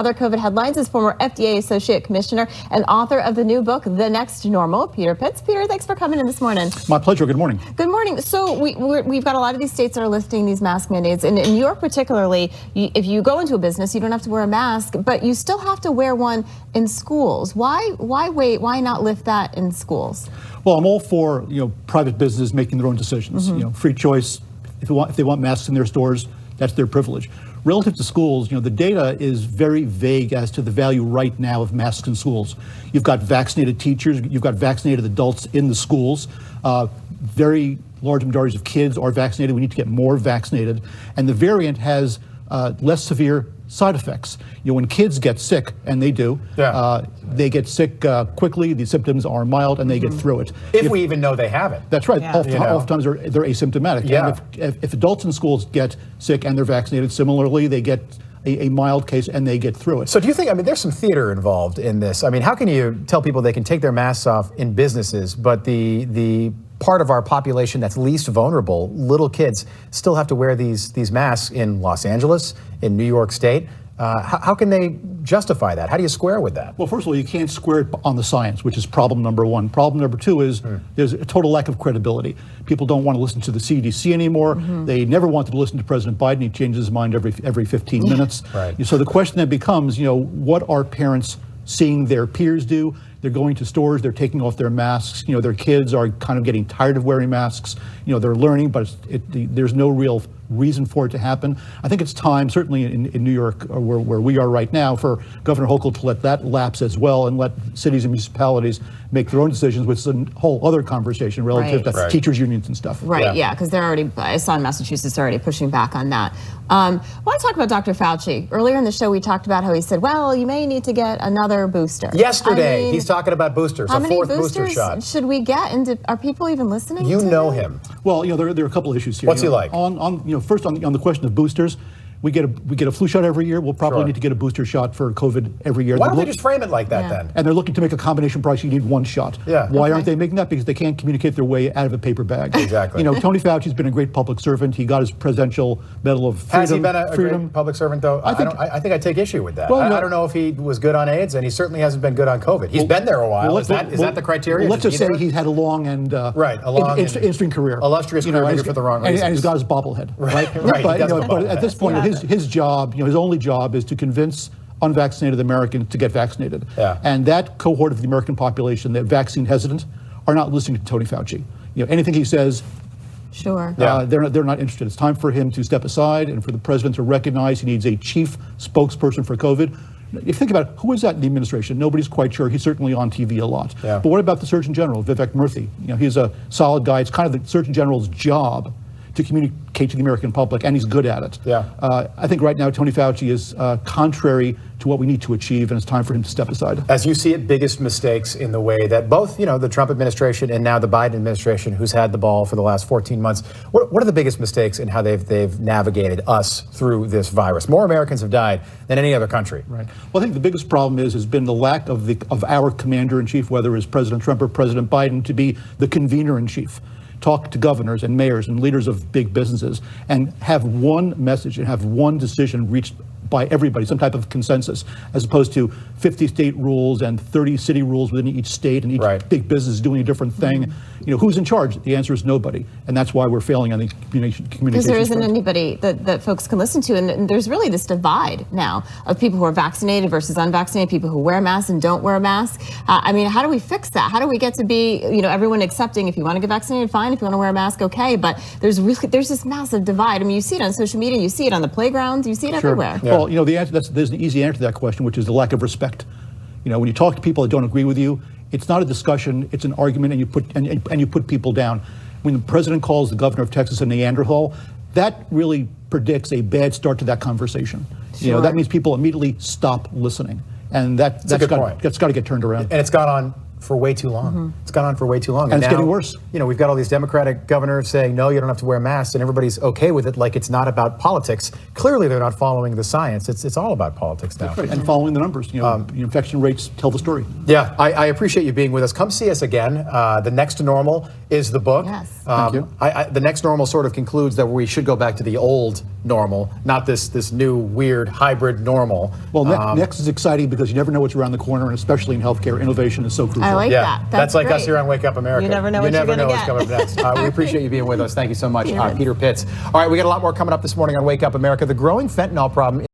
Other COVID headlines is former FDA Associate Commissioner and author of the new book, The Next Normal, Peter Pitts. Peter, thanks for coming in this morning. My pleasure. Good morning. Good morning. So we've got a lot of these states that are lifting these mask mandates. And in New York particularly, if you go into a business, you don't have to wear a mask, but you still have to wear one in schools. Why wait? Why not lift that in schools? Well, I'm all for private business making their own decisions. Free choice. If they want masks in their stores, that's their privilege. Relative to schools, the data is very vague as to the value right now of masks in schools. You've got vaccinated teachers, you've got vaccinated adults in the schools. Very large majorities of kids are vaccinated. We need to get more vaccinated. And the variant has less severe side effects. When kids get sick, and they do, they get sick quickly, the symptoms are mild, and they get through it. If we even know they have it. That's right. Oftentimes they're asymptomatic. Yeah. And if adults in schools get sick and they're vaccinated, similarly, they get a mild case and they get through it. So do you think, there's some theater involved in this. How can you tell people they can take their masks off in businesses, but the part of our population that's least vulnerable, little kids, still have to wear these masks in Los Angeles, in New York State? How can they justify that? How do you square with that? Well, first of all, you can't square it on the science, which is problem number one. Problem number two is there's a total lack of credibility. People don't want to listen to the CDC anymore. They never wanted to listen to President Biden. He changes his mind every 15 minutes. Right. So the question then becomes, what are parents seeing their peers do? They're going to stores, they're taking off their masks. Their kids are kind of getting tired of wearing masks. They're learning, but there's no real reason for it to happen. I think it's time, certainly in New York, where we are right now, for Governor Hochul to let that lapse as well and let cities and municipalities make their own decisions, which is a whole other conversation relative to teachers' unions and stuff. Right, yeah, because they're already, I saw in Massachusetts, they're already pushing back on that. I want to talk about Dr. Fauci. Earlier in the show, we talked about how he said, well, you may need to get another booster. Yesterday, he's talking about boosters, how a many fourth boosters booster shot. Should we get? And are people even listening You to know that? him. Well, there are a couple of issues here. What's he like? First on the question of boosters, we get a flu shot every year. We'll probably need to get a booster shot for COVID every year. Why don't they just frame it like that then? And they're looking to make a combination price. You need one shot. Yeah. Why aren't they making that? Because they can't communicate their way out of a paper bag. Exactly. Tony Fauci's been a great public servant. He got his Presidential Medal of Freedom. Has he been a great public servant, though? I think I take issue with that. Well, I don't know if he was good on AIDS, and he certainly hasn't been good on COVID. He's been there a while. Is that the criteria? Well, let's just say he's had a long and interesting career. Illustrious career, maybe for the wrong reasons. And he's got his bobblehead. Right. But at this point, his job, his only job is to convince unvaccinated Americans to get vaccinated. Yeah. And that cohort of the American population that vaccine hesitant are not listening to Tony Fauci. Anything he says, they're not interested. It's time for him to step aside and for the president to recognize he needs a chief spokesperson for COVID. If you think about it, who is that in the administration? Nobody's quite sure. He's certainly on TV a lot. Yeah. But what about the Surgeon General, Vivek Murthy? He's a solid guy. It's kind of the Surgeon General's job to communicate to the American public, and he's good at it. Yeah. I think right now Tony Fauci is contrary to what we need to achieve, and it's time for him to step aside. As you see it, biggest mistakes in the way that both, the Trump administration and now the Biden administration, who's had the ball for the last 14 months, what are the biggest mistakes in how they've navigated us through this virus? More Americans have died than any other country. Right. Well, I think the biggest problem has been the lack of our commander-in-chief, whether it's President Trump or President Biden, to be the convener-in-chief. Talk to governors and mayors and leaders of big businesses and have one message and have one decision reached by everybody, some type of consensus, as opposed to 50 state rules and 30 city rules within each state and each big business doing a different thing. Who's in charge? The answer is nobody. And that's why we're failing on the communication. Because there isn't anybody that folks can listen to. And there's really this divide now of people who are vaccinated versus unvaccinated, people who wear masks and don't wear a mask. How do we fix that? How do we get to be, everyone accepting, if you want to get vaccinated, fine. If you want to wear a mask, okay. But there's this massive divide. You see it on social media, you see it on the playgrounds, you see it everywhere. Yeah. Well, the answer, there's an easy answer to that question, which is the lack of respect. When you talk to people that don't agree with you, it's not a discussion, it's an argument, and you put people down. When the president calls the governor of Texas a Neanderthal, that really predicts a bad start to that conversation. That means people immediately stop listening. And that's got to get turned around. And it's gone on for way too long. It's gone on for way too long. And it's getting worse. We've got all these Democratic governors saying, no, you don't have to wear masks, and everybody's okay with it like it's not about politics. Clearly, they're not following the science. It's all about politics now. Right. And following the numbers. Infection rates tell the story. Yeah, I appreciate you being with us. Come see us again. The Next Normal is the book. Yes. Thank you. The Next Normal sort of concludes that we should go back to the old normal, not this new weird hybrid normal. Well, next is exciting because you never know what's around the corner, and especially in healthcare, innovation is so crucial. I like Yeah, that. that's like great. us here on Wake Up America. You never know what you're gonna what's get. coming up next. We appreciate you being with us. Thank you so much, Peter Peter Pitts. All right, we got a lot more coming up this morning on Wake Up America. The growing fentanyl problem